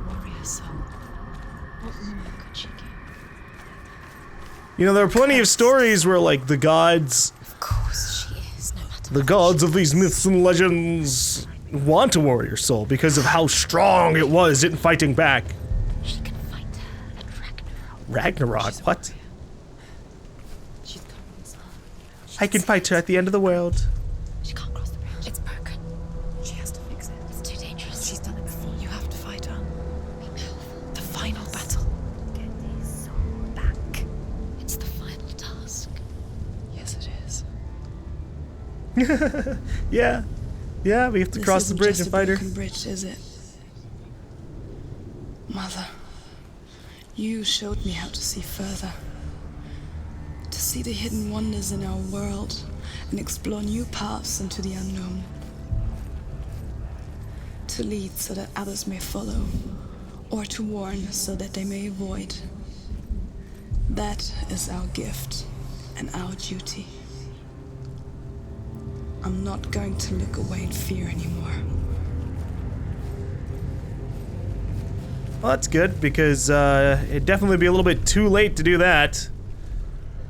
warrior soul. What more could she give? You know, there are plenty of stories where, like, the gods... Of course she is, no matter The gods of these myths and legends want a warrior soul because of how strong it was in fighting back. She can fight at Ragnarok. Ragnarok? What? She's coming as well. I can fight her at the end of the world. She can't cross the bridge. It's broken. She has to fix it. It's too dangerous. She's done it before. You have to fight her. Be careful. The final battle. Get his soul back. It's the final task. Yes, it is. Yeah. Yeah, we have to cross the bridge and fight her. This isn't just a broken bridge, is it? Mother, you showed me how to see further. To see the hidden wonders in our world and explore new paths into the unknown. To lead so that others may follow, or to warn so that they may avoid. That is our gift and our duty. I'm not going to look away in fear anymore. Well, that's good, because it'd definitely be a little bit too late to do that.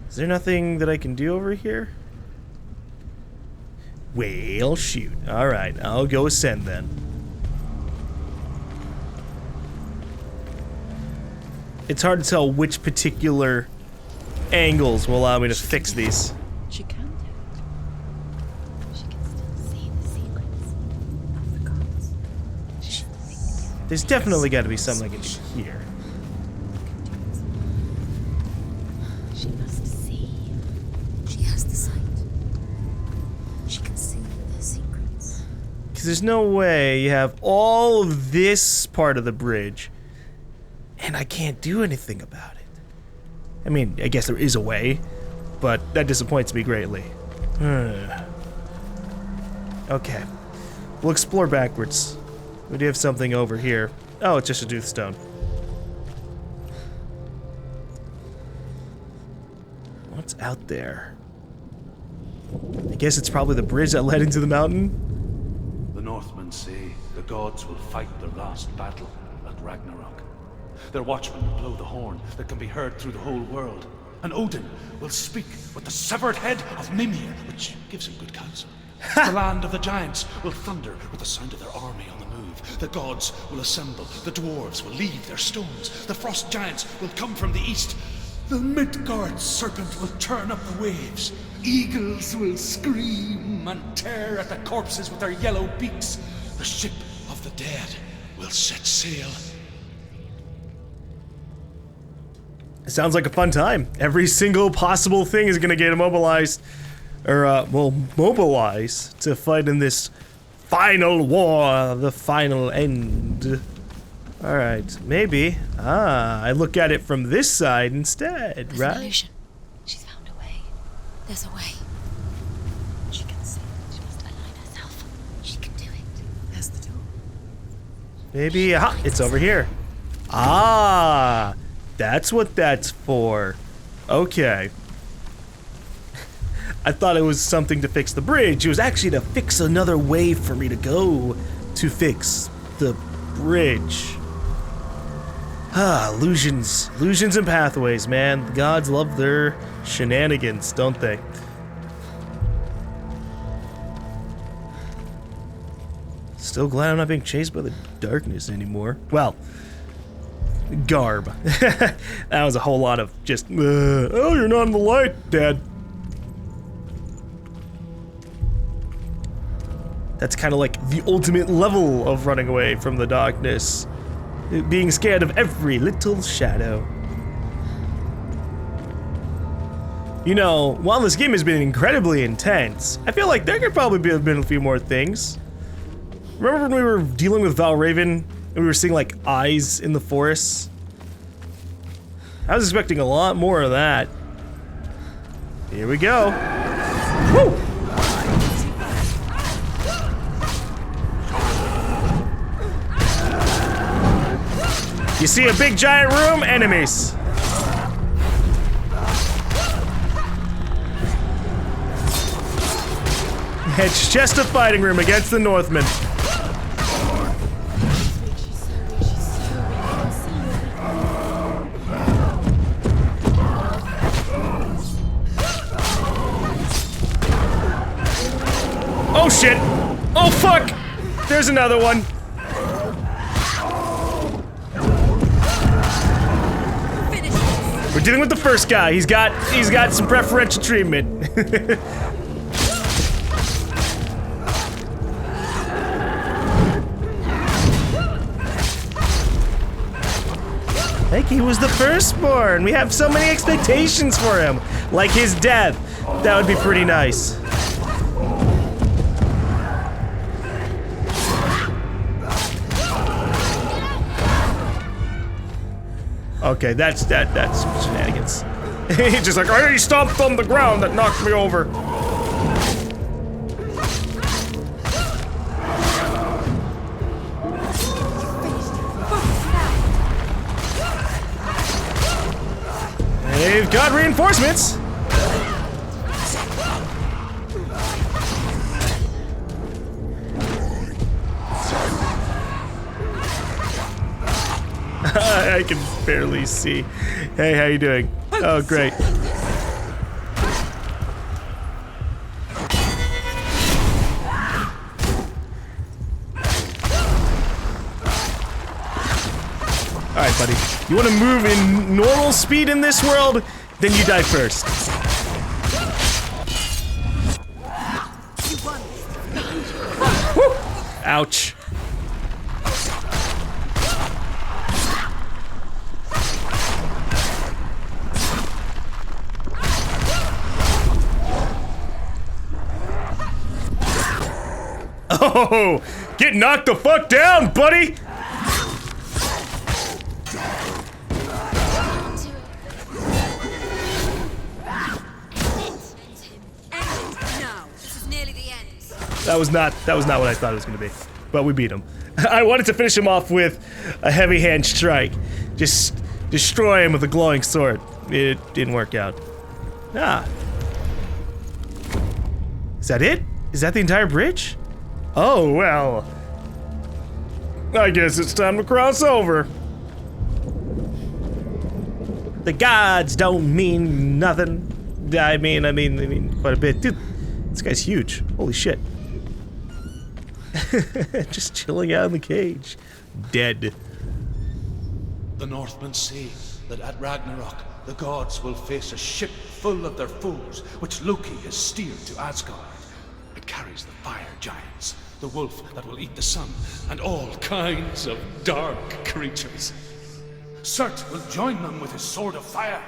Is there nothing that I can do over here? Well, shoot. Alright, I'll go ascend then. It's hard to tell which particular angles will allow me to fix these. She can do it. She can still see the secrets of the gods. She can think. There's definitely got to be something I can do here. She must see. She has the sight. She can see their secrets. Because there's no way you have all of this part of the bridge and I can't do anything about it. I mean, I guess there is a way, but that disappoints me greatly. Okay. We'll explore backwards. We do have something over here. Oh, it's just a toothstone. What's out there? I guess it's probably the bridge that led into the mountain. The Northmen say the gods will fight their last battle at Ragnarok. Their watchmen will blow the horn that can be heard through the whole world. And Odin will speak with the severed head of Mimir, which gives him good counsel. The land of the giants will thunder with the sound of their army on the move. The gods will assemble. The dwarves will leave their stones. The frost giants will come from the east. The Midgard serpent will turn up the waves. Eagles will scream and tear at the corpses with their yellow beaks. The ship of the dead will set sail. It sounds like a fun time. Every single possible thing is gonna get immobilized, or well, mobilize to fight in this final war, the final end. All right, maybe. I look at it from this side instead, There's right? an illusion. She's found a way. There's a way. She can see. She must align herself. She can do it. There's the door. Maybe. Aha! It's over here. Ah, that's what that's for. Okay. I thought it was something to fix the bridge. It was actually to fix another way for me to go to fix the bridge. Ah, illusions. Illusions and pathways, man. The gods love their shenanigans, don't they? Still glad I'm not being chased by the darkness anymore. Well, garb. That was a whole lot of just, oh, you're not in the light, Dad. That's kind of like the ultimate level of running away from the darkness. Being scared of every little shadow. You know, while this game has been incredibly intense, I feel like there could probably have been a few more things. Remember when we were dealing with Valraven and we were seeing like eyes in the forest? I was expecting a lot more of that. Here we go. Woo! You see a big giant room? Enemies. It's just a fighting room against the Northmen. She's so weak. She's so there's another one. We're dealing with the first guy. He's got some preferential treatment. Like he was the firstborn. We have so many expectations for him. Like his death. That would be pretty nice. Okay, that's shenanigans. He's just like, he stomped on the ground that knocked me over. They've got reinforcements. I can barely see. Hey, how you doing? Oh, great. Alright, buddy. You want to move in normal speed in this world? Then you die first. Woo! Ouch. Oh, get knocked the fuck down, buddy! That was not what I thought it was gonna be. But we beat him. I wanted to finish him off with a heavy hand strike. Just destroy him with a glowing sword. It didn't work out. Ah. Is that it? Is that the entire bridge? Oh, well. I guess it's time to cross over. The gods don't mean nothing. I mean quite a bit. Dude, this guy's huge. Holy shit. Just chilling out in the cage. Dead. The Northmen say that at Ragnarok, the gods will face a ship full of their foes, which Loki has steered to Asgard. It carries the fire giants, the wolf that will eat the sun, and all kinds of dark creatures. Surt will join them with his sword of fire.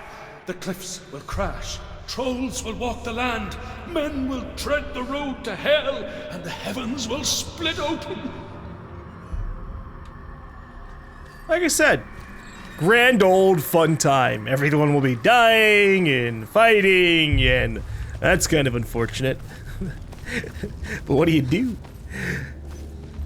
The cliffs will crash. Trolls will walk the land, men will tread the road to hell, and the heavens will split open. Like I said, grand old fun time. Everyone will be dying and fighting, and that's kind of unfortunate. But what do?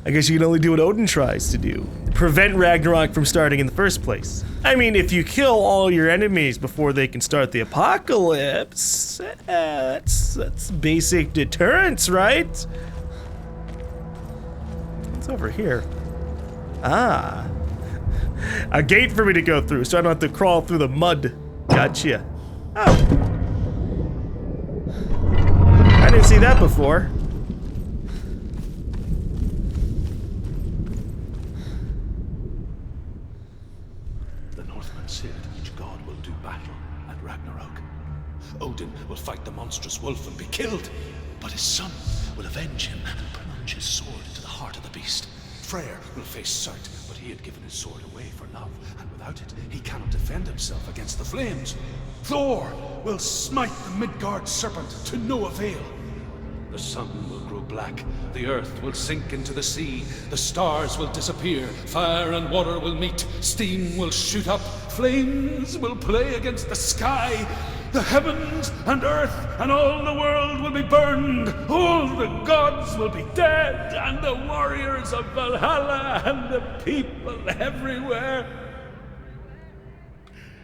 I guess you can only do what Odin tries to do. Prevent Ragnarok from starting in the first place. I mean, if you kill all your enemies before they can start the apocalypse, that's basic deterrence, right? What's over here? Ah. A gate for me to go through, so I don't have to crawl through the mud. Gotcha. Oh. I didn't see that before. Odin will fight the monstrous wolf and be killed, but his son will avenge him and plunge his sword into the heart of the beast. Freyr will face Surt, but he had given his sword away for love, and without it, he cannot defend himself against the flames. Thor will smite the Midgard serpent to no avail. The sun will grow black, the earth will sink into the sea, the stars will disappear, fire and water will meet, steam will shoot up, flames will play against the sky. The heavens and earth and all the world will be burned. All the gods will be dead, and the warriors of Valhalla and the people everywhere.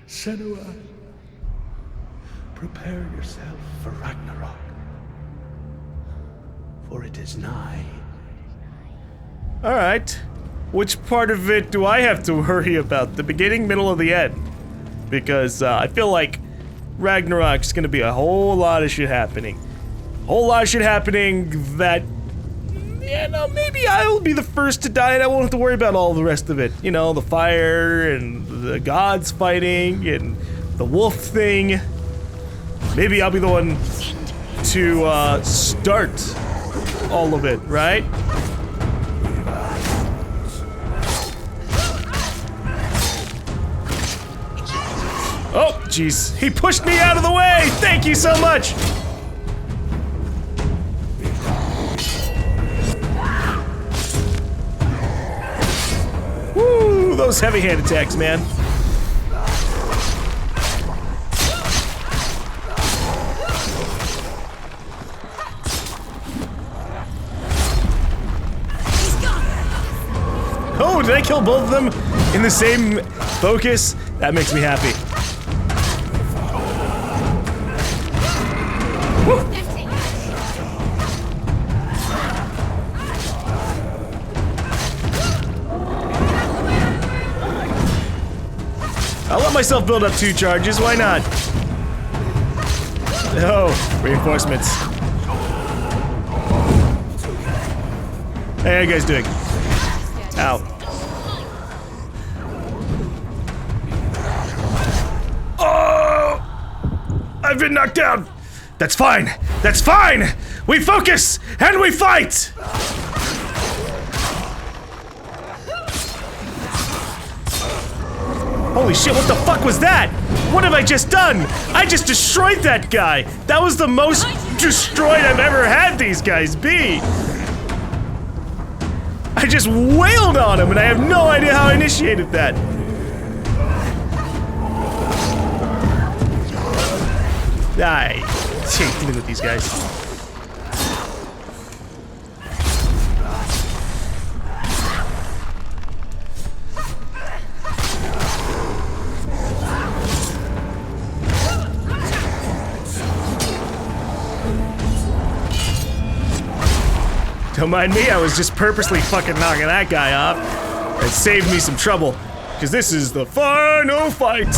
Senua, prepare yourself for Ragnarok, for it is nigh. All right. Which part of it do I have to worry about? The beginning, middle, or the end? Because I feel like Ragnarok's gonna be a whole lot of shit happening. Whole lot of shit happening that yeah, no, maybe I'll be the first to die and I won't have to worry about all the rest of it. You know, the fire and the gods fighting and the wolf thing. Maybe I'll be the one to start all of it, right? Oh, jeez. He pushed me out of the way! Thank you so much! Woo! Those heavy hand attacks, man. Oh, did I kill both of them in the same focus? That makes me happy. I'll let myself build up 2 charges, why not? Oh, reinforcements. Hey, how you guys doing? Ow. Oh! I've been knocked down! That's fine! That's fine! We focus! And we fight! Holy shit, what the fuck was that? What have I just done? I just destroyed that guy! That was the most destroyed I've ever had these guys be! I just wailed on him and I have no idea how I initiated that. I hate dealing with these guys. Don't mind me, I was just purposely fucking knocking that guy off. It saved me some trouble, because this is the final fight.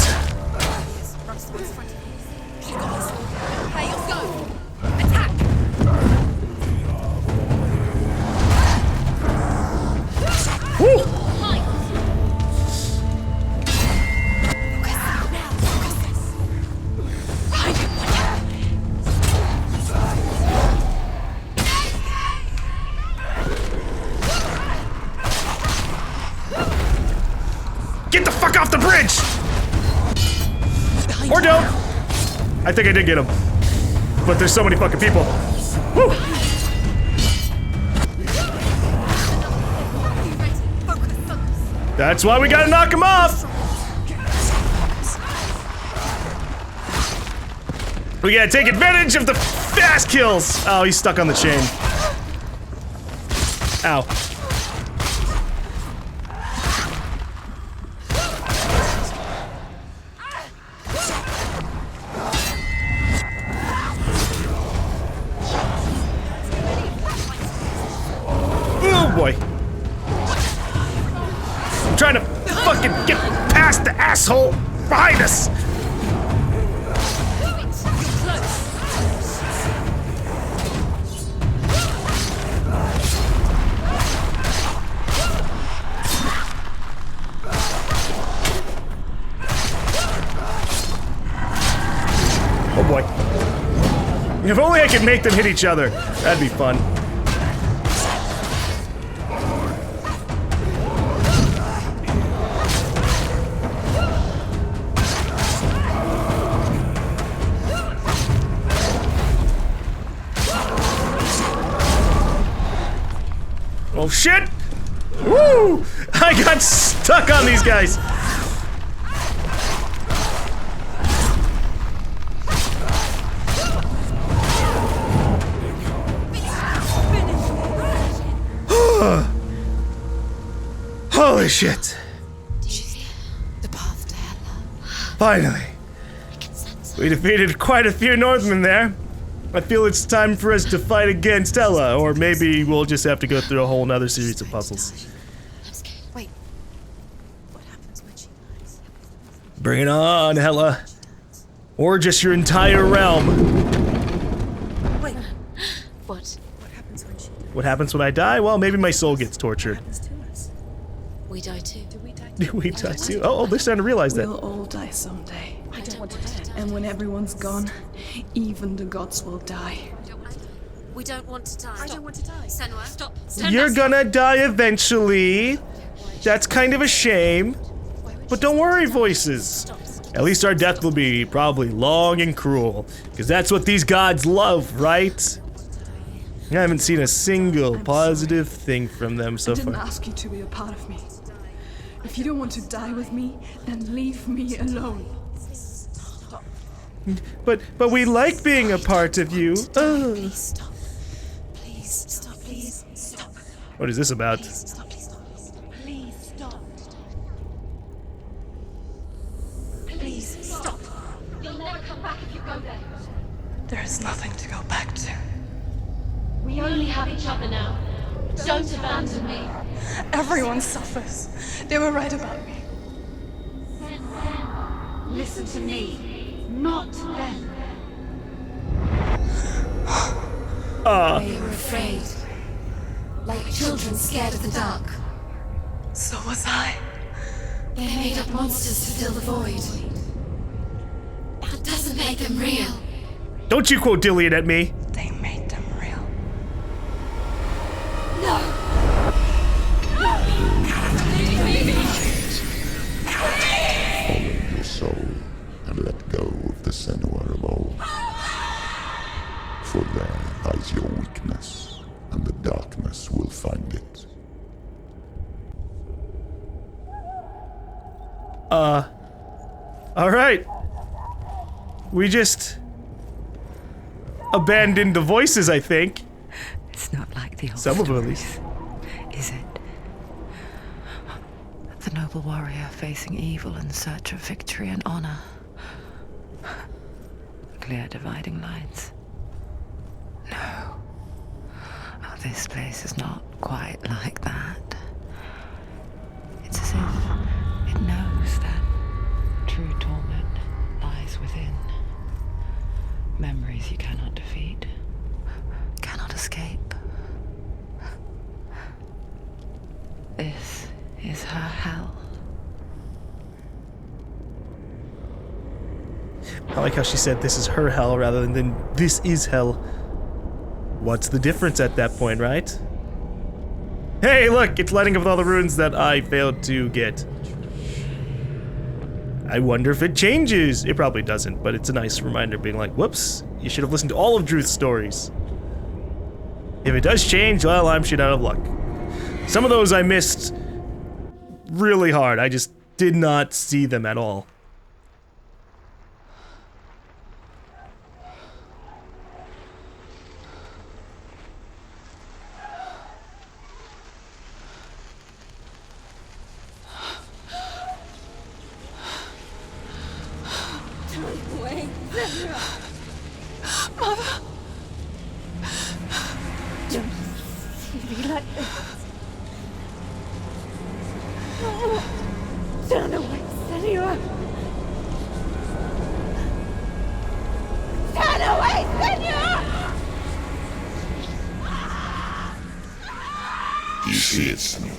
Woo! Get the fuck off the bridge! Or don't! I think I did get him. But there's so many fucking people. Woo! That's why we gotta knock him off! We gotta take advantage of the fast kills! Oh, he's stuck on the chain. Ow. Oh boy. I'm trying to fucking get past the asshole behind us! Oh boy. If only I could make them hit each other. That'd be fun. Oh shit! Woo! I got stuck on these guys! Holy shit! The path to hell. Finally! I can sense We defeated quite a few Northmen there. I feel it's time for us to fight against Ella, or maybe we'll just have to go through a whole nother series of puzzles. I'm scared. Wait. What happens when she dies? Bring it on, Hella. Or just your entire realm. Wait. What? What happens when she dies? What happens when I die? Well, maybe my soul gets tortured. We die too. We die too. Oh, they're starting to realize that. We'll all die someday. I don't want to die. And when everyone's gone, even the gods will die. We don't want to die. I don't want to die. Senua, stop. You're gonna die eventually. That's kind of a shame. But don't worry, voices. At least our death will be probably long and cruel. Because that's what these gods love, right? I haven't seen a single positive thing from them so I didn't far. ask you to be a part of me. If you don't want to die with me, then leave me alone. But we like being a part of you. Please stop. Please stop. Please stop. What is this about? Please stop. Please stop. Please stop. Please stop. You'll never come back if you go there. There is nothing to go back to. We only have each other now. Don't abandon me. Everyone suffers. They were right about me. Listen to me, not them. They were afraid. Like children scared of the dark. So was I. They made up monsters to fill the void. That doesn't make them real. Don't you quote Dillian at me. They made them real. No. Follow your soul and let go of the Senua of old. For there lies your weakness, and the darkness will find it. Alright. We just abandoned the voices, I think. It's not like the old Some of them, at stories, is it? The noble warrior facing evil in search of victory and honor. Clear dividing lines. No. Oh, this place is not quite like that. It's as if it knows that true torment lies within. Memories you cannot defeat, cannot escape. This is her hell. I like how she said this is her hell rather than this is hell. What's the difference at that point, right? Hey, look, it's lighting up with all the runes that I failed to get. I wonder if it changes. It probably doesn't, but it's a nice reminder being like, whoops, you should have listened to all of Druth's stories. If it does change, well, I'm shit out of luck. Some of those I missed really hard. I just did not see them at all. Wait, Senua. Don't see me like this. Turn away, Senua. Turn away, Senua! Do you see it, Senua?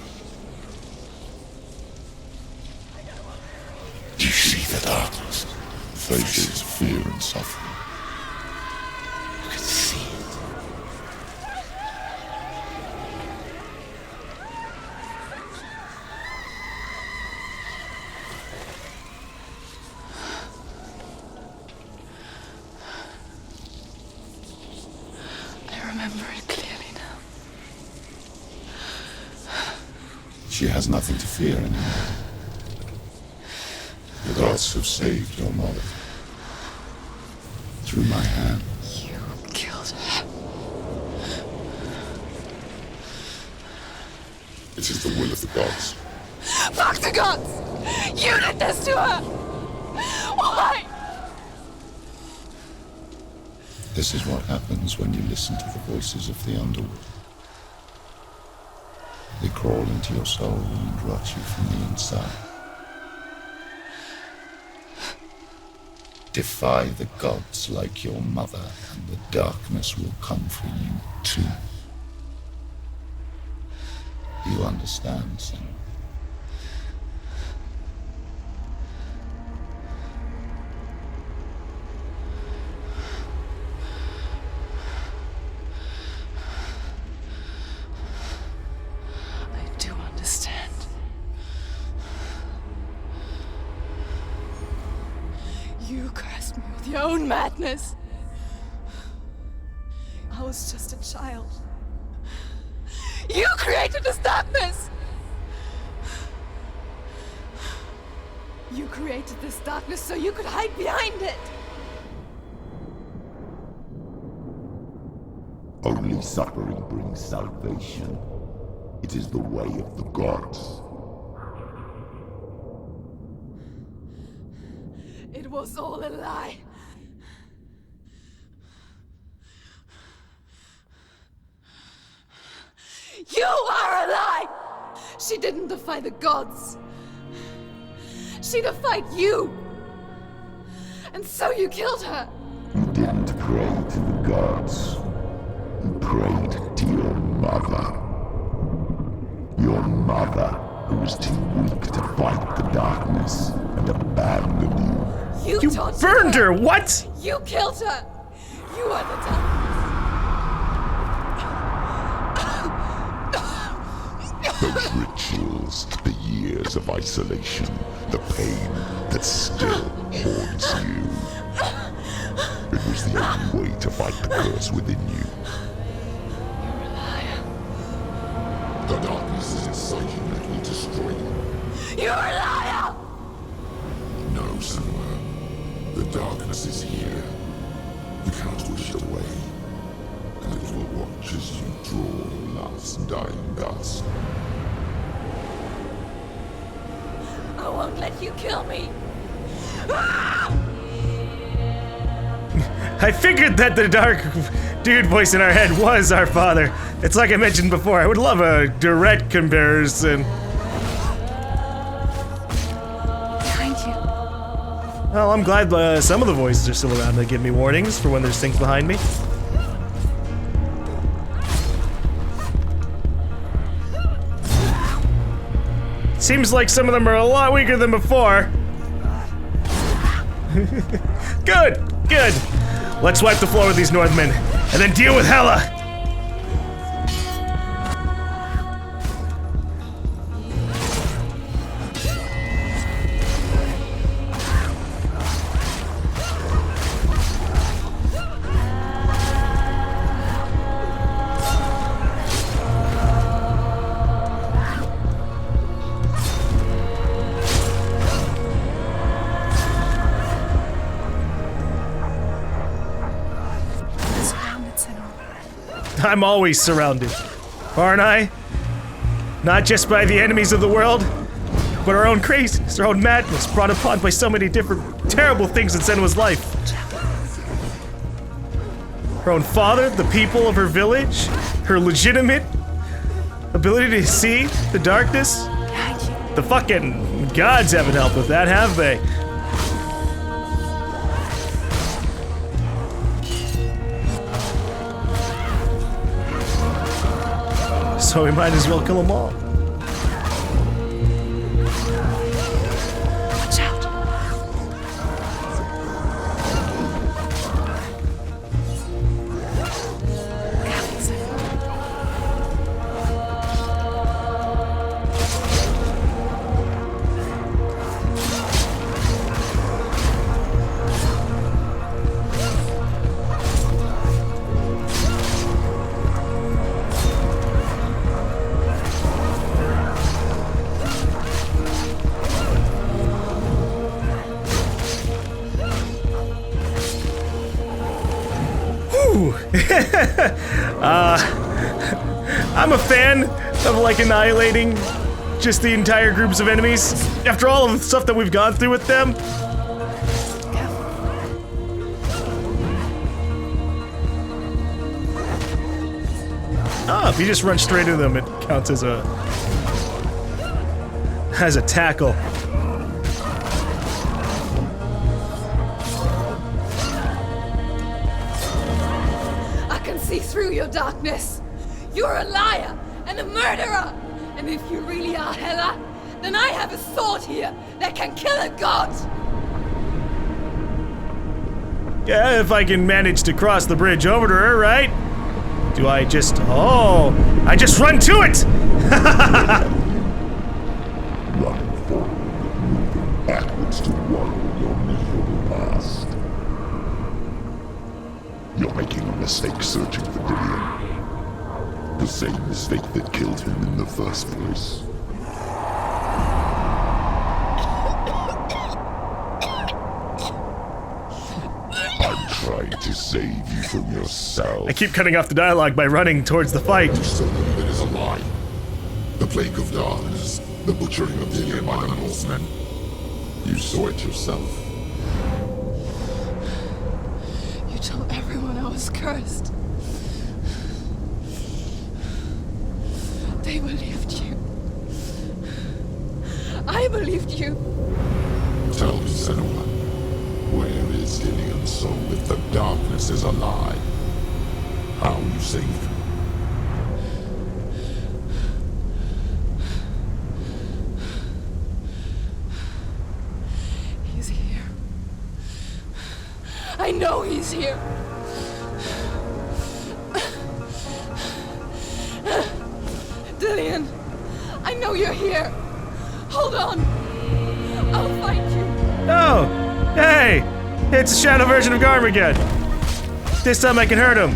Do you see the darkness? Faces of fear and suffering. You can see it. I remember it clearly now. She has nothing to fear anymore. The gods have saved your mother. Through my hand. You killed her. It is the will of the gods. Fuck the gods! You did this to her! Why? This is what happens when you listen to the voices of the underworld. They crawl into your soul and rot you from the inside. Defy the gods like your mother, and the darkness will come for you too. You understand, Senua? I do understand. You cursed me with your own madness. I was just a child. You created this darkness! You created this darkness so you could hide behind it! Only suffering brings salvation. It is the way of the gods. It was all a lie. You are a lie! She didn't defy the gods. She defied you. And so you killed her. You didn't pray to the gods. You prayed to your mother. Your mother, who was too weak to fight the darkness and abandoned you. You tortured burned her! What? You killed her! You are the darkness! Those rituals, the years of isolation, the pain that still haunts you. It was the only way to fight the curse within you. You're a liar. The darkness is inside you, let me destroy you. You're a liar! No, Senua. The darkness is here. You cannot wish it away. And it will watch as you draw your last dying gasp. I won't let you kill me. I figured that the dark dude voice in our head was our father. It's like I mentioned before, I would love a direct comparison. Behind you. Well, I'm glad some of the voices are still around to give me warnings for when there's things behind me. Seems like some of them are a lot weaker than before. Good, good. Let's wipe the floor with these Northmen, and then deal with Hela. I'm always surrounded, aren't I? Not just by the enemies of the world, but our own craziness, our own madness, brought upon by so many different terrible things in Senua's life. Her own father, the people of her village, her legitimate ability to see the darkness. The fucking gods haven't helped with that, have they? So we might as well kill them all. Watch out. I'm a fan of like annihilating just the entire groups of enemies. After all of the stuff that we've gone through with them. Oh, if you just run straight into them, it counts as a tackle. I can see through your darkness. You're a liar and a murderer, and And if you really are Hela, then I have a sword here that can kill a god! Yeah, if I can manage to cross the bridge over to her, right? Do I just... Oh! I just run to it! Running forward, moving backwards to wallow your miserable past. You're making a mistake searching for Dillion. The same mistake that killed him in the first place. I'm trying to save you from yourself. I keep cutting off the dialogue by running towards the fight. Something that is a lie. The plague of darkness, the butchering of Dillion by the Northmen. You saw it yourself. You told everyone I was cursed. They believed you. I believed you. Tell me, Senua, where is Dillion's soul if the darkness is a lie? How you saved him? He's here. I know he's here. Dillion, I know you're here. Hold on. I'll find you. Oh! Hey! It's a shadow version of GaLm again. This time I can hurt him.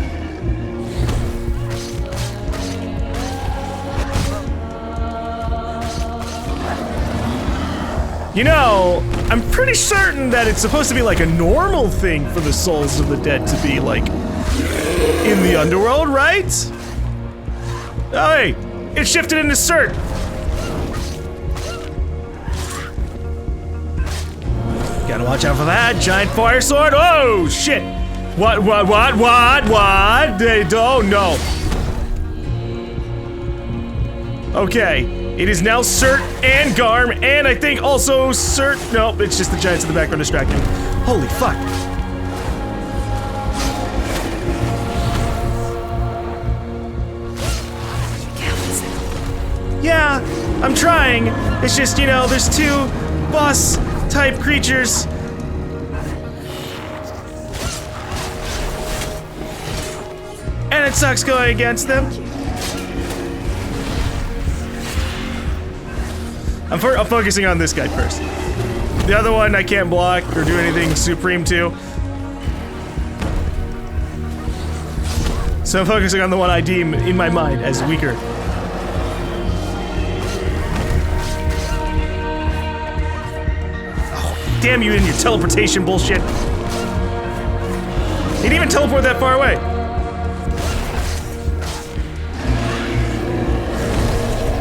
You know, I'm pretty certain that it's supposed to be like a normal thing for the souls of the dead to be like in the underworld, right? Oh, hey, it shifted into Cert. Gotta watch out for that giant fire sword. Oh shit! What? They don't know. Okay, it is now Cert and GaLm, and I think also Cert. No, it's just the giants in the background distracting. Holy fuck! Yeah, I'm trying. It's just, you know, there's two boss type creatures. And it sucks going against them. I'm focusing on this guy first. The other one I can't block or do anything supreme to. So I'm focusing on the one I deem in my mind as weaker. Oh, damn you and your teleportation bullshit. He didn't even teleport that far away.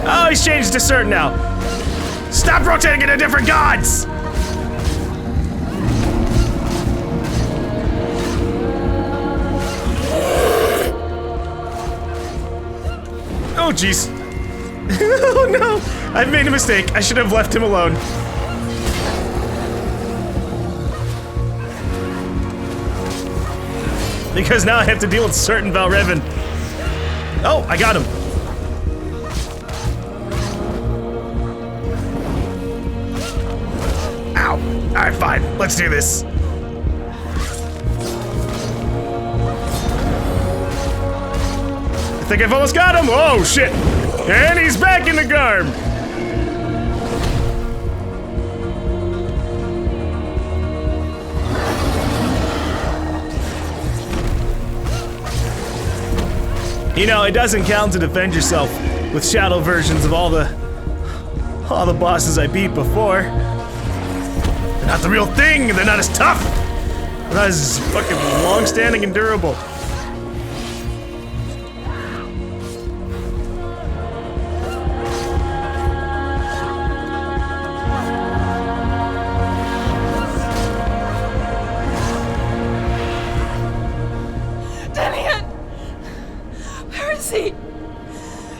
Oh, he's changed to Cert now. Stop rotating into different gods! Oh, jeez. Oh, no. I've made a mistake. I should have left him alone. Because now I have to deal with certain Valrevan. Oh, I got him. Ow. Alright, fine. Let's do this. I think I've almost got him. Oh, shit. And he's back in the GaLm. You know, it doesn't count to defend yourself with shadow versions of all the bosses I beat before. They're not the real thing. They're not as tough. They're not as fucking long-standing and durable.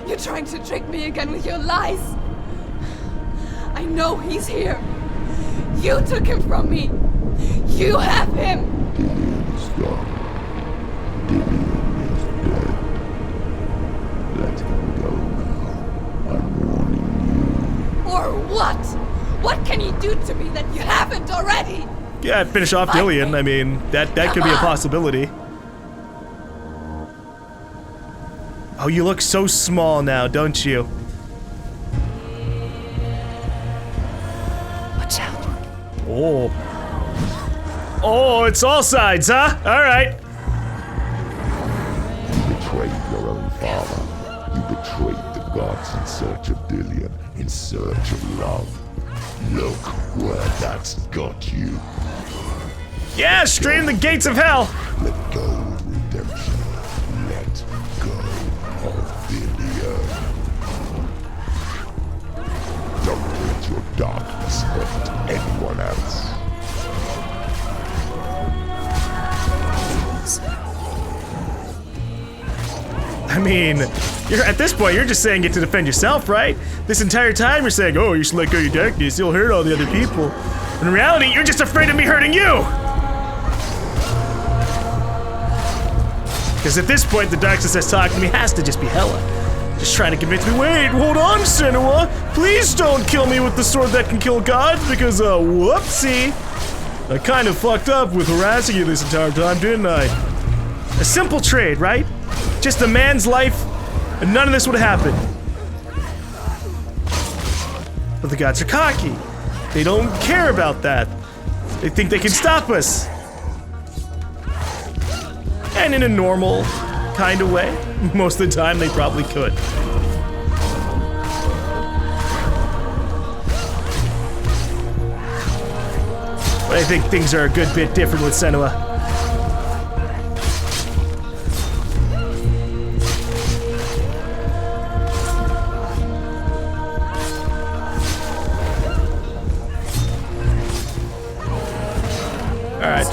You're trying to trick me again with your lies. I know he's here. You took him from me. You have him. Dillion is gone. Dillion is dead. Let him go now. I'm warning For what? What can you do to me that you haven't already? Yeah, finish off Dillion. I mean, that could be a possibility. Oh, you look so small now, don't you? Watch out. Oh. Oh, it's all sides, huh? All right. You betrayed your own father. You betrayed the gods in search of Dillion, in search of love. Look where that's got you. Yeah, straight in the gates of hell. Let go of redemption. Let go of Dillion. Don't let your darkness hurt anyone else. I mean, you're at this point, you're just saying it to defend yourself, right? This entire time you're saying, oh, you should let go of your darkness, you'll hurt all the other people. In reality, you're just afraid of me hurting you! Because at this point, the darkness that's talking to me has to just be Hella. Just trying to convince me, wait, hold on, Senua! Please don't kill me with the sword that can kill gods, because, whoopsie! I kind of fucked up with harassing you this entire time, didn't I? A simple trade, right? Just a man's life, and none of this would have happened. But the gods are cocky. They don't care about that. They think they can stop us. And in a normal kind of way, most of the time they probably could. But I think things are a good bit different with Senua. Alright,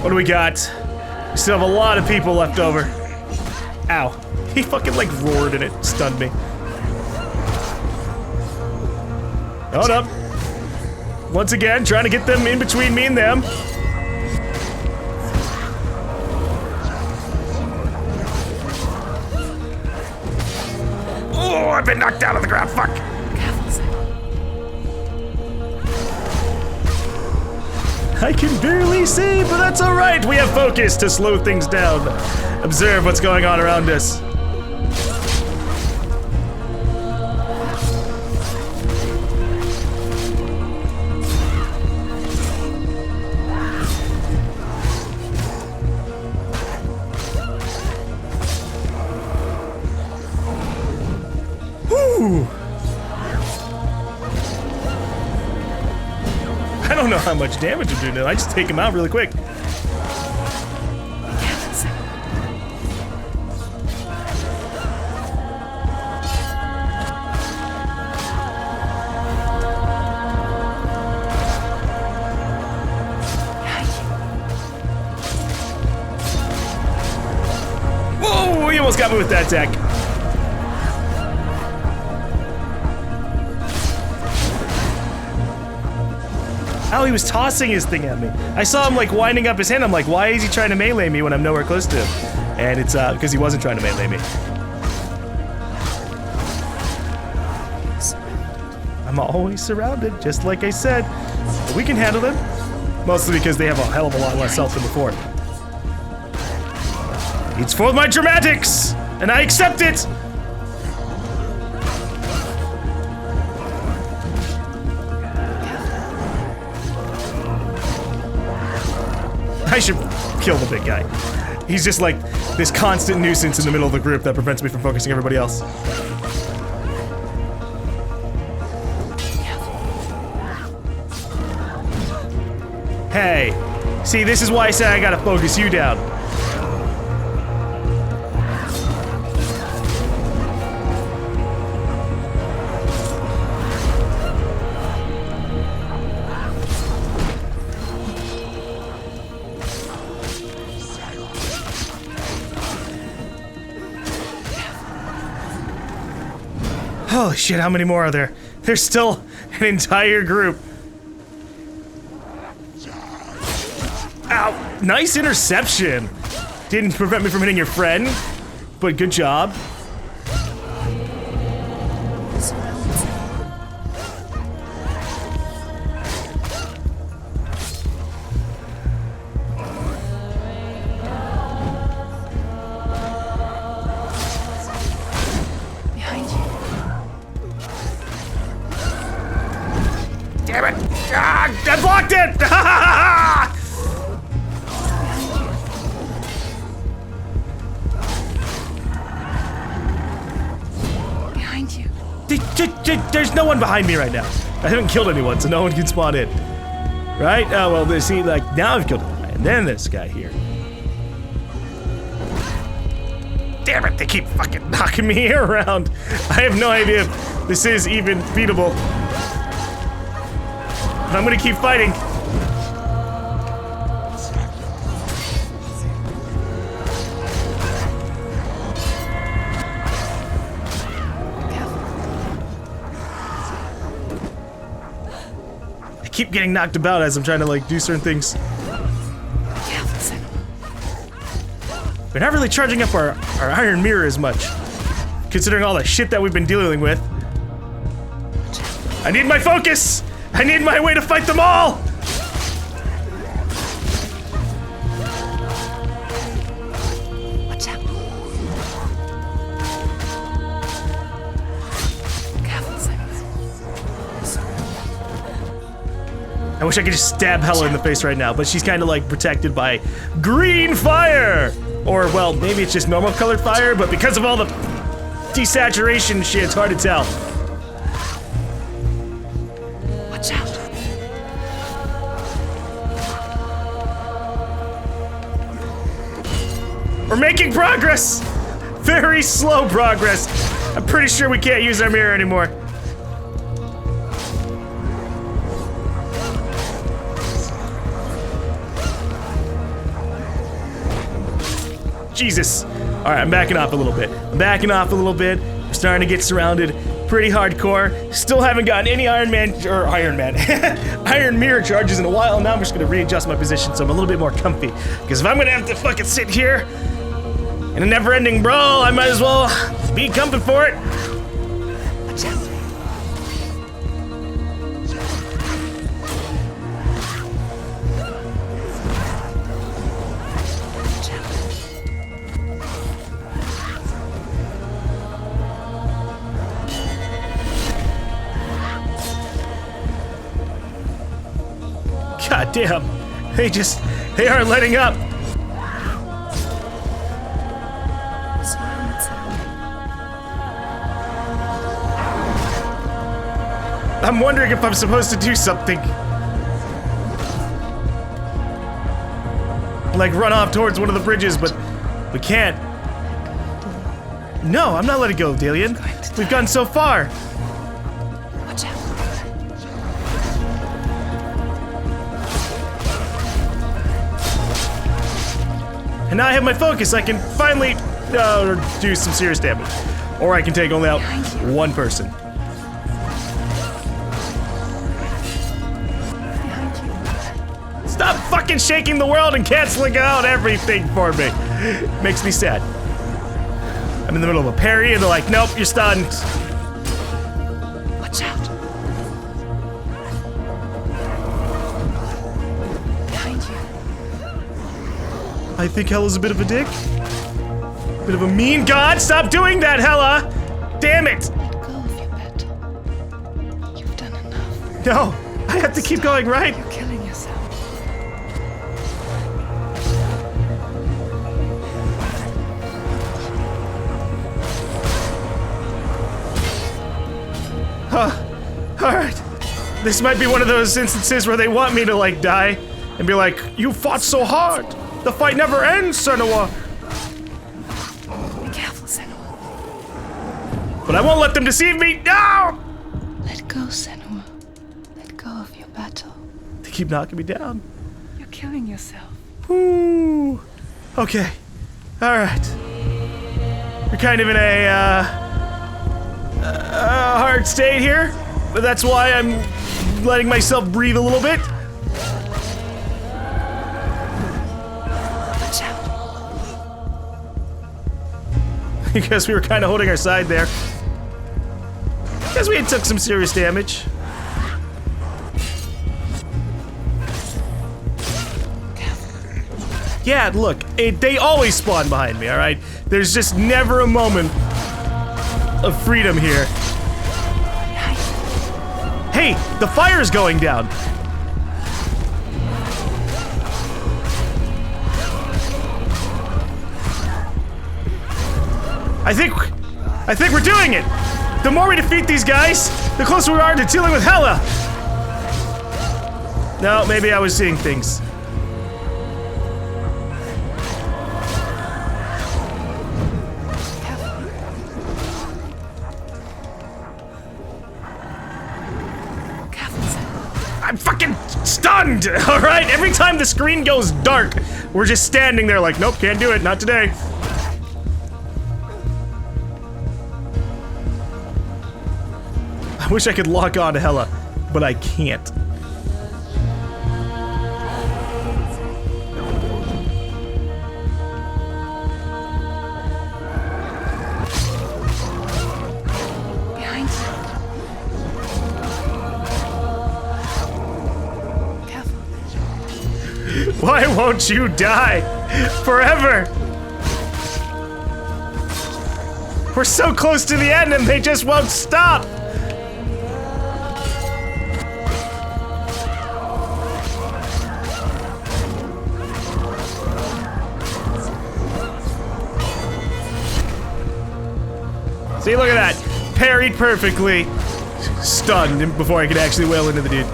what do we got? We still have a lot of people left over. Ow. He fucking like roared and it stunned me. Hold up. Once again, trying to get them in between me and them. Oh, I've been knocked down on the ground, fuck. I can barely see, but that's alright. We have focus to slow things down. Observe what's going on around us. Whew. I don't know how much damage I'm doing now. I just take him out really quick. Whoa, he almost got me with that attack. Oh, he was tossing his thing at me. I saw him like winding up his hand. I'm like, why is he trying to melee me when I'm nowhere close to him? And it's because he wasn't trying to melee me. I'm always surrounded, just like I said. But we can handle them. Mostly because they have a hell of a lot less health than before. It's for my dramatics, and I accept it. I should kill the big guy. He's just like this constant nuisance in the middle of the group that prevents me from focusing everybody else. Hey, see, this is why I said I gotta focus you down. Holy shit, how many more are there? There's still an entire group. Ow, nice interception. Didn't prevent me from hitting your friend, but good job. Ah, I blocked it! Behind you. There's no one behind me right now. I haven't killed anyone, so no one can spawn in. Right? Oh, well, they see, like, now I've killed a guy, and then this guy here. Damn it, they keep fucking knocking me around. I have no idea if this is even beatable. But I'm gonna keep fighting. I keep getting knocked about as I'm trying to, like, do certain things. We're not really charging up our iron mirror as much, considering all the shit that we've been dealing with. I need my focus! I need my way to fight them all! Watch out. I wish I could just stab Hella in the face right now, but she's kind of like protected by green fire! Or, well, maybe it's just normal colored fire, but because of all the desaturation shit, it's hard to tell. Watch out. We're making progress! Very slow progress. I'm pretty sure we can't use our mirror anymore. Jesus. All right, I'm backing off a little bit. We're starting to get surrounded pretty hardcore. Still haven't gotten any Iron Mirror charges in a while. Now I'm just gonna readjust my position so I'm a little bit more comfy. Because if I'm gonna have to fucking sit here in a never-ending brawl, I might as well be comfy for it. Watch out. God damn. They aren't letting up. I'm wondering if I'm supposed to do something. Like run off towards one of the bridges, but we can't. No, I'm not letting go, Dalian. We've gone so far. Watch out. And now I have my focus. I can finally do some serious damage. Or I can take only out one person. Stop fucking shaking the world and canceling out everything for me. Makes me sad. I'm in the middle of a parry and they're like, nope, you're stunned. Watch out. Behind you. I think Hella's a bit of a dick. Bit of a mean god. Stop doing that, Hella! Damn it! Let go of your battle. You've done enough. No, I have to keep going, right? You're killing yourself. Alright. This might be one of those instances where they want me to, like, die and be like, you fought so hard! The fight never ends, Senua! Be careful, Senua. But I won't let them deceive me! No! Let go, Senua. Let go of your battle. They keep knocking me down. You're killing yourself. Ooh. Okay. Alright. We're kind of in a hard state here. But that's why I'm letting myself breathe a little bit. Watch out. Because we were kind of holding our side there. Because we had took some serious damage. Yeah, look, they always spawn behind me, alright? There's just never a moment of freedom here. Hey, the fire's going down. I think we're doing it. The more we defeat these guys, the closer we are to dealing with Hela. No, maybe I was seeing things. I'm fucking stunned, all right? Every time the screen goes dark, we're just standing there like, nope, can't do it, not today. I wish I could lock on to Hela, but I can't. Behind you. Careful. Why won't you die? Forever! We're so close to the end and they just won't stop! See, look at that. Parried perfectly. Stunned before I could actually wail into the dude.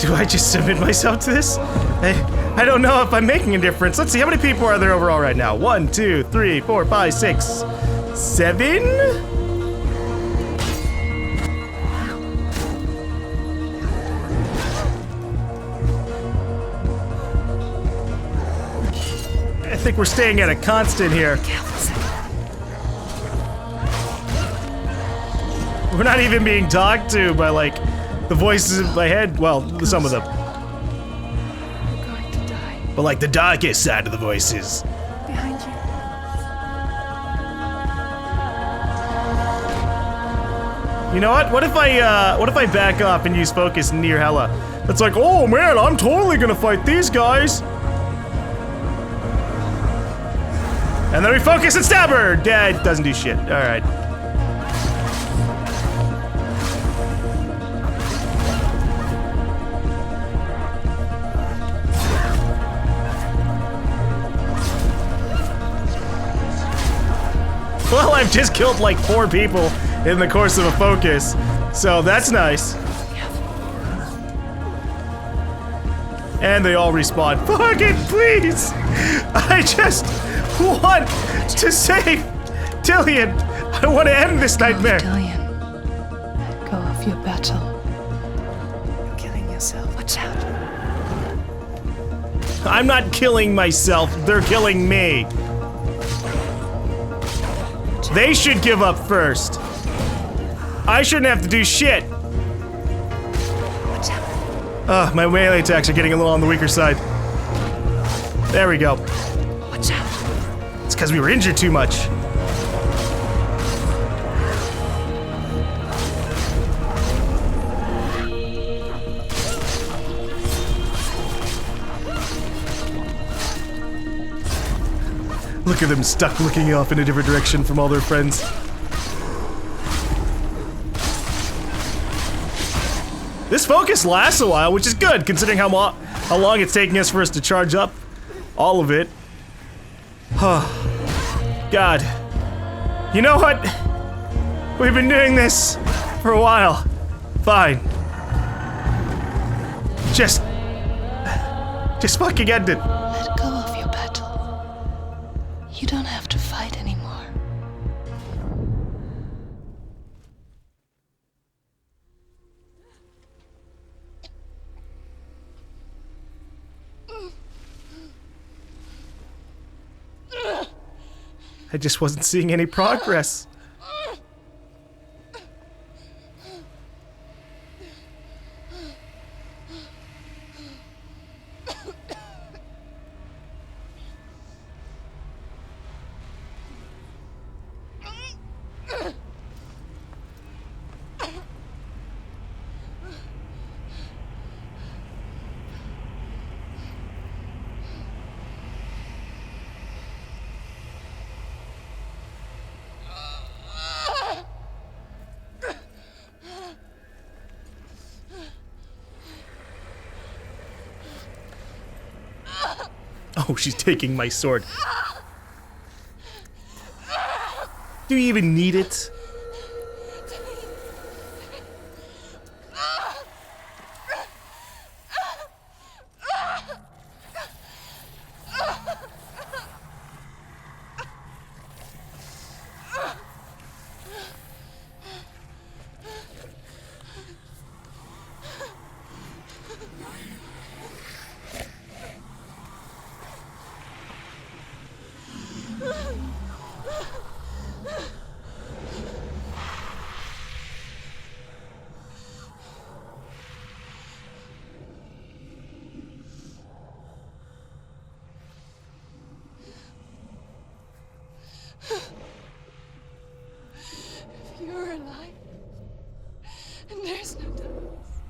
Do I just submit myself to this? I don't know if I'm making a difference. Let's see, how many people are there overall right now? 1, 2, 3, 4, 5, 6, 7? I think we're staying at a constant here. We're not even being talked to by, like, the voices in my head. Well, some of them. You're going to die. But, like, the darkest side of the voices. Behind you. You know what? What if I back off and use focus near Hela? It's like, oh man, I'm totally gonna fight these guys. And then we focus and stab her! Yeah, it doesn't do shit. Alright. Well, I've just killed like 4 people in the course of a focus, so that's nice. And they all respawn. Fucking please! I just want to save Dillion. I want to end this nightmare. Dillion, let go of your battle. You're killing yourself. Watch out. I'm not killing myself. They're killing me. They should give up first. I shouldn't have to do shit. Watch out. Ugh, my melee attacks are getting a little on the weaker side. There we go. Watch out. It's because we were injured too much. Look at them stuck looking off in a different direction from all their friends. This focus lasts a while, which is good, considering how long it's taking us for us to charge up all of it. God. You know what? We've been doing this for a while. Fine. Just fucking end it. Let go of your battle. You don't have to fight anymore. I just wasn't seeing any progress. Oh, she's taking my sword. Do you even need it? If you're alive, and there's no Deterrence,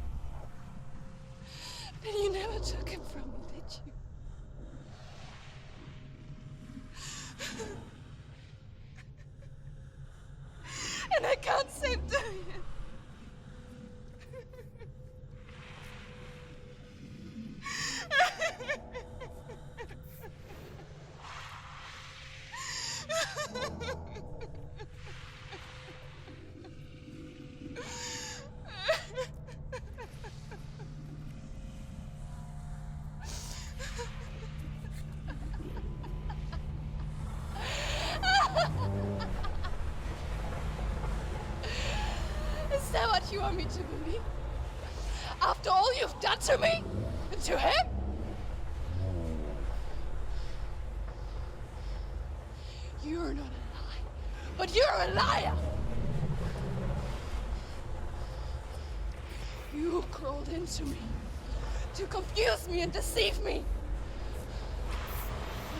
then you never took him from me, did you? And I can't save Darian. Is that what you want me to believe? After all you've done to me? And to him? You're not a lie, but you're a liar! You crawled into me to confuse me and deceive me.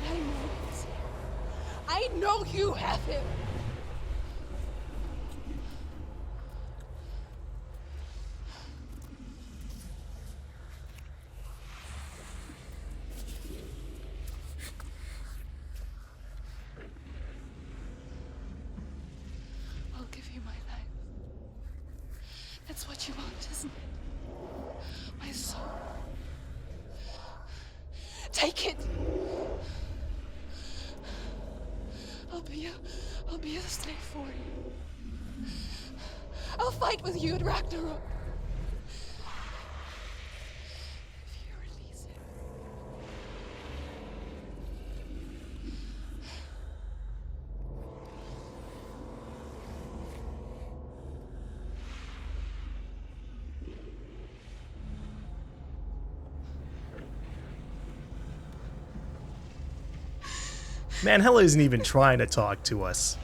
But I know it. I know you have him. I'll give you my life. That's what you want, isn't it? My soul. Take it. I'll be a slave for you. I'll fight with you at Ragnarok. If you release it. Man, Hella isn't even trying to talk to us.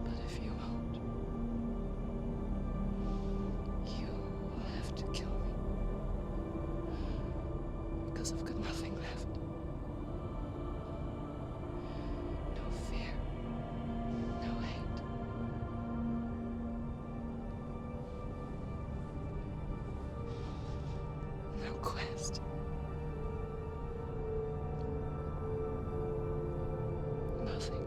But if you won't, you will have to kill me. Because I've got nothing left. No fear. No hate. No quest. Nothing.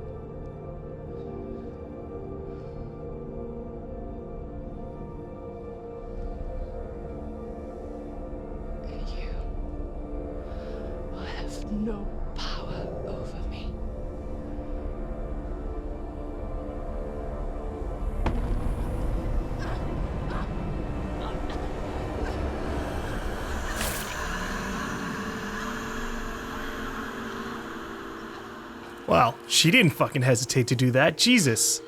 And you will have no power over me. Wow, she didn't fucking hesitate to do that. Jesus.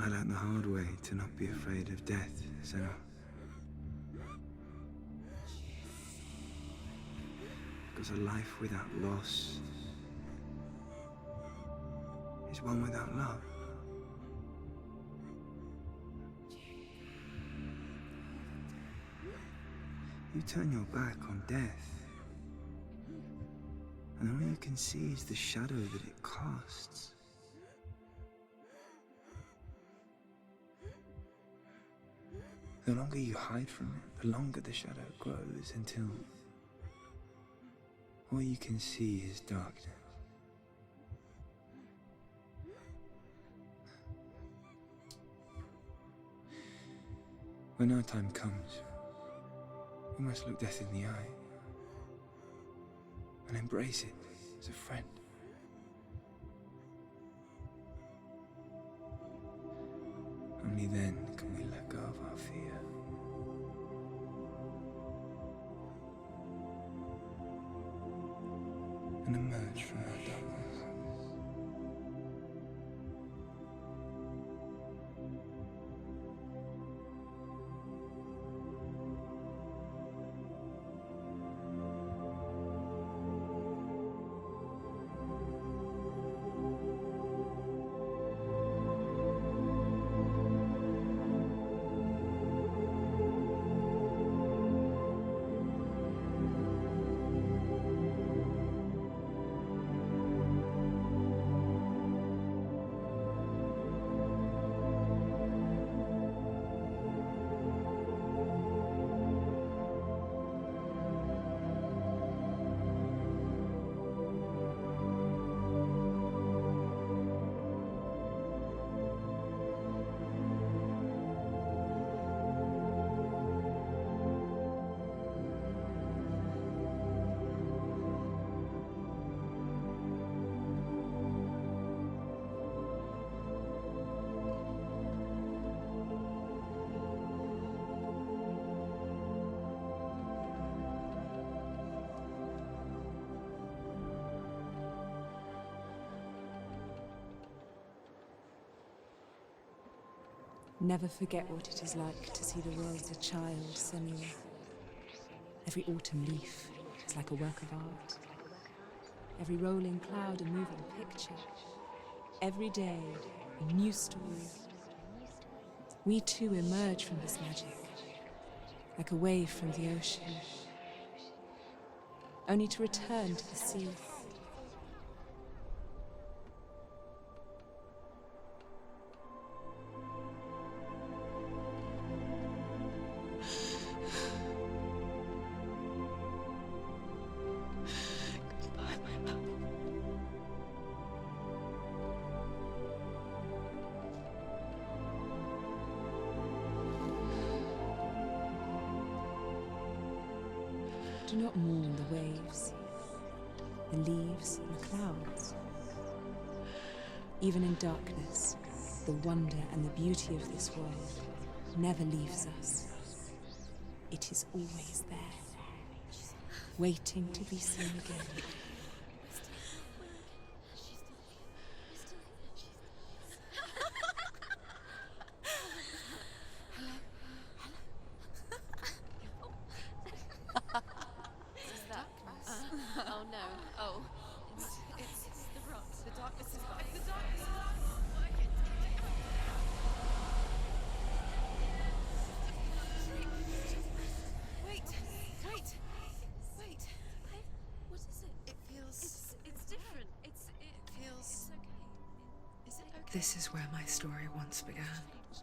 I learned the hard way to not be afraid of death, Senua. Because a life without loss is one without love. You turn your back on death, and all you can see is the shadow that it casts. The longer you hide from it, the longer the shadow grows until all you can see is darkness. When our time comes, we must look death in the eye and embrace it as a friend. Only then can we let go of our fear. And emerge from our darkness. Never forget what it is like to see the world as a child, Senua. Every autumn leaf is like a work of art. Every rolling cloud a moving picture. Every day a new story. We too emerge from this magic, like a wave from the ocean, only to return to the sea. Do not mourn the waves, the leaves, and the clouds. Even in darkness, the wonder and the beauty of this world never leaves us. It is always there, waiting to be seen again. Oh no. Oh. It's the rot. The darkness is back. The darkness is working. Wait. What is it? It feels... It's different. It feels... It's okay. Is it okay? This is where my story once began. It's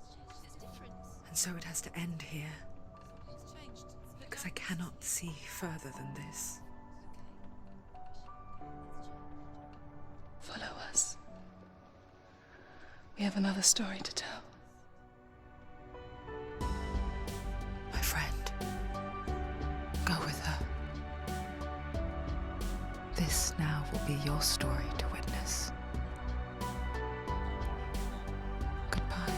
different. And so it has to end here, It's changed. because I cannot see further than this. Follow us. We have another story to tell. My friend, go with her. This now will be your story to witness. Goodbye.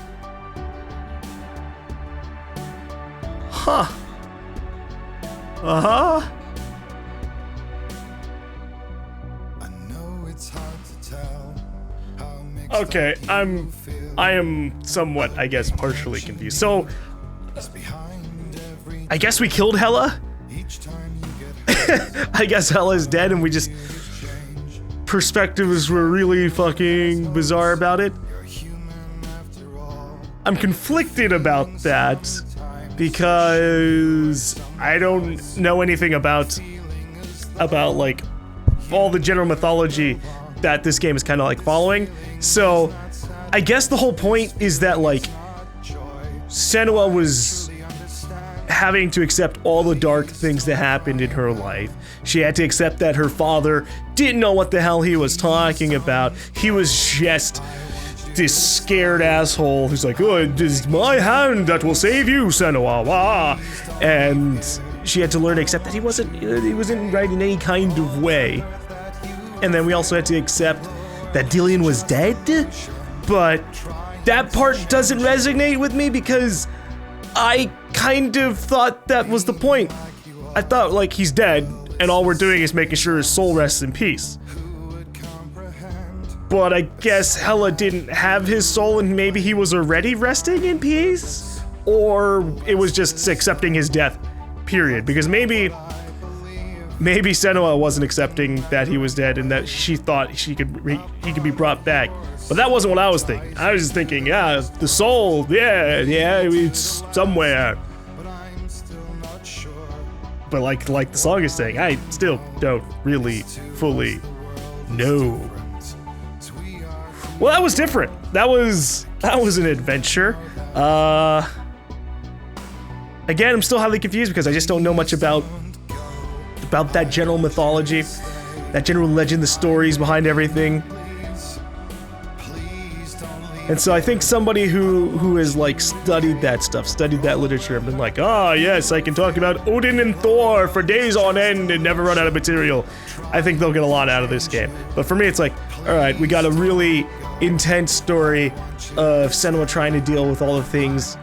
Huh. Uh-huh. I know it's hard to tell how mixed Okay, up I'm you feel I am somewhat, I guess, partially confused. So, I guess we killed Hela? I guess Hela's dead and we just... Perspectives were really fucking bizarre about it. I'm conflicted about that because I don't know anything about like all the general mythology that this game is kind of like following. So I guess the whole point is that like Senua was having to accept all the dark things that happened in her life. She had to accept that her father didn't know what the hell he was talking about. He was just this scared asshole who's like, oh, it is my hand that will save you, Senua. Wah. And she had to learn to accept that he wasn't right in any kind of way. And then we also had to accept that Dillion was dead. But that part doesn't resonate with me because I kind of thought that was the point. I thought like he's dead and all we're doing is making sure his soul rests in peace. But I guess Hela didn't have his soul and maybe he was already resting in peace? Or it was just accepting his death, period. Because maybe Senua wasn't accepting that he was dead and that she thought he could be brought back. But that wasn't what I was thinking. I was just thinking, yeah, the soul, yeah, it's somewhere. But like the song is saying, I still don't really fully know. Well, that was different. That was an adventure. Again, I'm still highly confused because I just don't know much about that general mythology, that general legend, the stories behind everything. And so I think somebody who has like studied that stuff, studied that literature, and been like, ah, yes, I can talk about Odin and Thor for days on end and never run out of material. I think they'll get a lot out of this game. But for me, it's like, all right, we got a really intense story of Senua trying to deal with all the things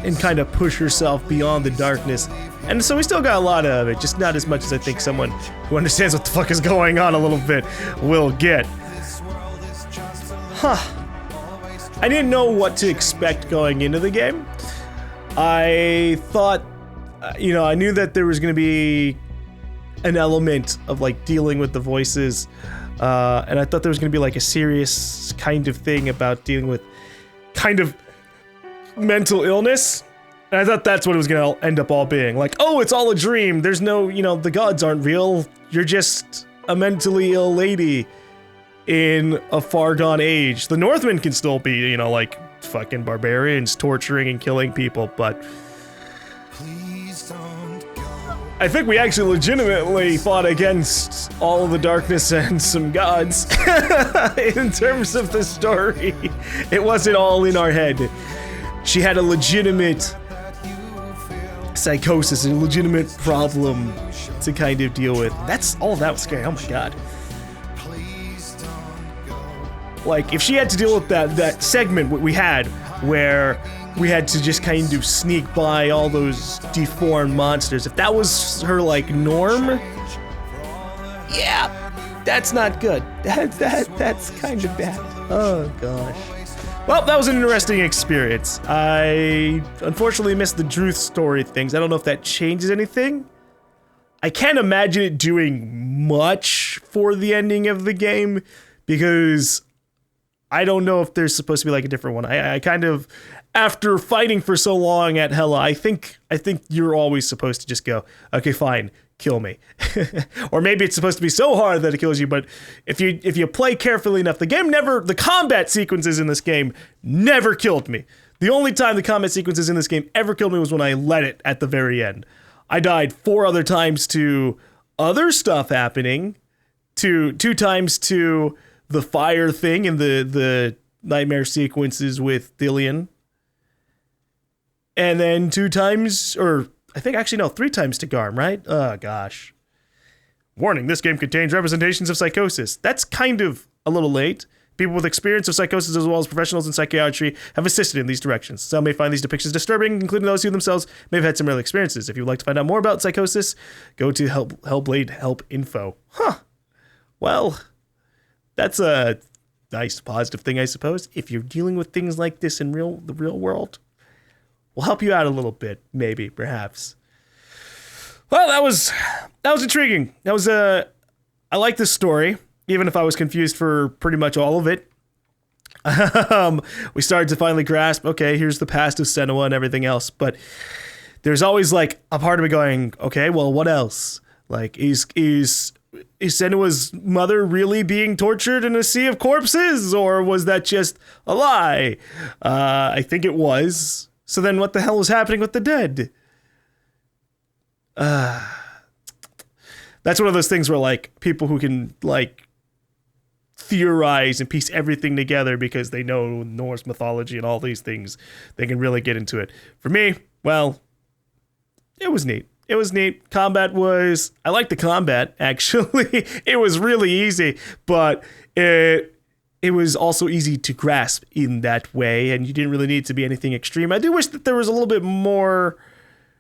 and kind of push herself beyond the darkness. And so we still got a lot of it, just not as much as I think someone who understands what the fuck is going on a little bit will get. Huh. I didn't know what to expect going into the game. I thought, I knew that there was going to be an element of like dealing with the voices, and I thought there was going to be like a serious kind of thing about dealing with kind of mental illness. And I thought that's what it was going to end up all being. Like, oh, it's all a dream. There's no, the gods aren't real. You're just a mentally ill lady in a far gone age. The Northmen can still be, like fucking barbarians torturing and killing people, but I think we actually legitimately fought against all of the darkness and some gods. In terms of the story, it wasn't all in our head. She had a legitimate psychosis, a legitimate problem to kind of deal with. That was scary. Oh my god. Like, if she had to deal with that segment we had where we had to just kind of sneak by all those deformed monsters, if that was her, like, norm, yeah, that's not good. That's kind of bad. Oh, gosh. Well, that was an interesting experience. I unfortunately missed the Druth story things. I don't know if that changes anything. I can't imagine it doing much for the ending of the game because I don't know if there's supposed to be like a different one. I kind of, after fighting for so long at Hela, I think you're always supposed to just go, okay, fine, kill me. Or maybe it's supposed to be so hard that it kills you, but if you play carefully enough, the combat sequences in this game never killed me. The only time the combat sequences in this game ever killed me was when I let it at the very end. I died 4 other times to other stuff happening, 2 times to the fire thing and the nightmare sequences with Dillion. And then 2 times, or I think actually no, 3 times to GaLm, right? Oh gosh. Warning, this game contains representations of psychosis. That's kind of a little late. People with experience of psychosis as well as professionals in psychiatry have assisted in these directions. Some may find these depictions disturbing, including those who themselves may have had similar experiences. If you would like to find out more about psychosis, go to Hellblade Help Info. Huh. Well, that's a nice positive thing, I suppose. If you're dealing with things like this in the real world, we'll help you out a little bit, maybe, perhaps. Well, that was intriguing. I like this story, even if I was confused for pretty much all of it. We started to finally grasp, okay, here's the past of Senua and everything else, but there's always like a part of me going, okay, well, what else? Like, is Senua's mother really being tortured in a sea of corpses, or was that just a lie? I think it was. So then what the hell was happening with the dead? That's one of those things where, like, people who can, like, theorize and piece everything together because they know Norse mythology and all these things, they can really get into it. For me, well, it was neat. It was neat. I liked the combat, actually. It was really easy, but it was also easy to grasp in that way, and you didn't really need to be anything extreme. I do wish that there was a little bit more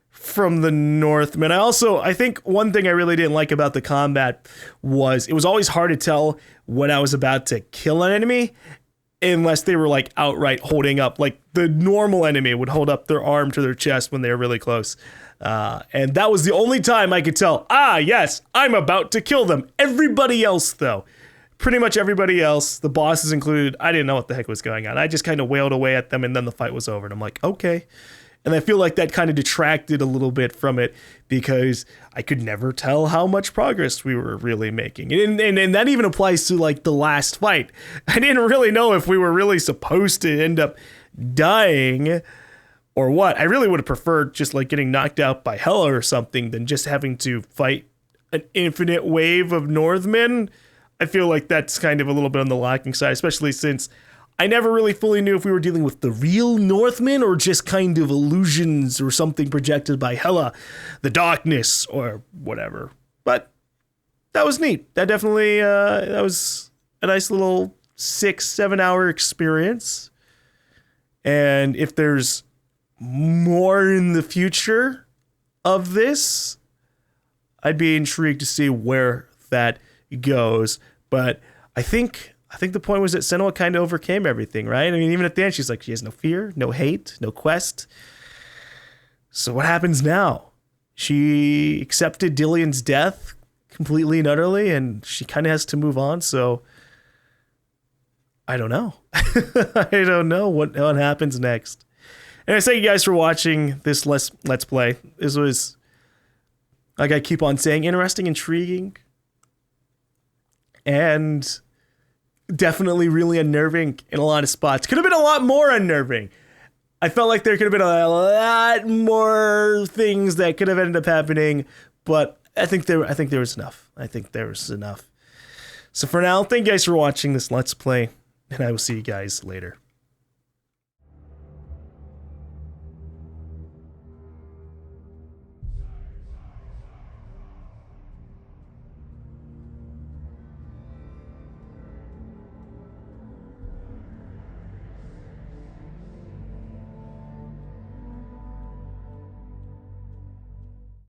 from the Northmen. I think one thing I really didn't like about the combat was it was always hard to tell when I was about to kill an enemy unless they were like outright holding up. Like the normal enemy would hold up their arm to their chest when they were really close. And that was the only time I could tell, yes, I'm about to kill them. Everybody else, though, pretty much everybody else, the bosses included, I didn't know what the heck was going on. I just kind of wailed away at them, and then the fight was over, and I'm like, okay. And I feel like that kind of detracted a little bit from it because I could never tell how much progress we were really making. And that even applies to like the last fight. I didn't really know if we were really supposed to end up dying or what. I really would have preferred just like getting knocked out by Hela or something than just having to fight an infinite wave of Northmen. I feel like that's kind of a little bit on the lacking side, especially since I never really fully knew if we were dealing with the real Northmen or just kind of illusions or something projected by Hela, the darkness, or whatever. But that was neat. That definitely, that was a nice little 6-7 hour experience. And if there's more in the future of this, I'd be intrigued to see where that goes. But I think the point was that Senua kind of overcame everything, right? I mean, even at the end, she's like, she has no fear, no hate, no quest. So what happens now? She accepted Dillion's death completely and utterly, and she kind of has to move on. So I don't know. I don't know what happens next. And I thank you guys for watching this Let's Play. This was, like I keep on saying, interesting, intriguing, and definitely really unnerving in a lot of spots. Could have been a lot more unnerving. I felt like there could have been a lot more things that could have ended up happening, but I think there was enough. I think there was enough. So for now, thank you guys for watching this Let's Play, and I will see you guys later.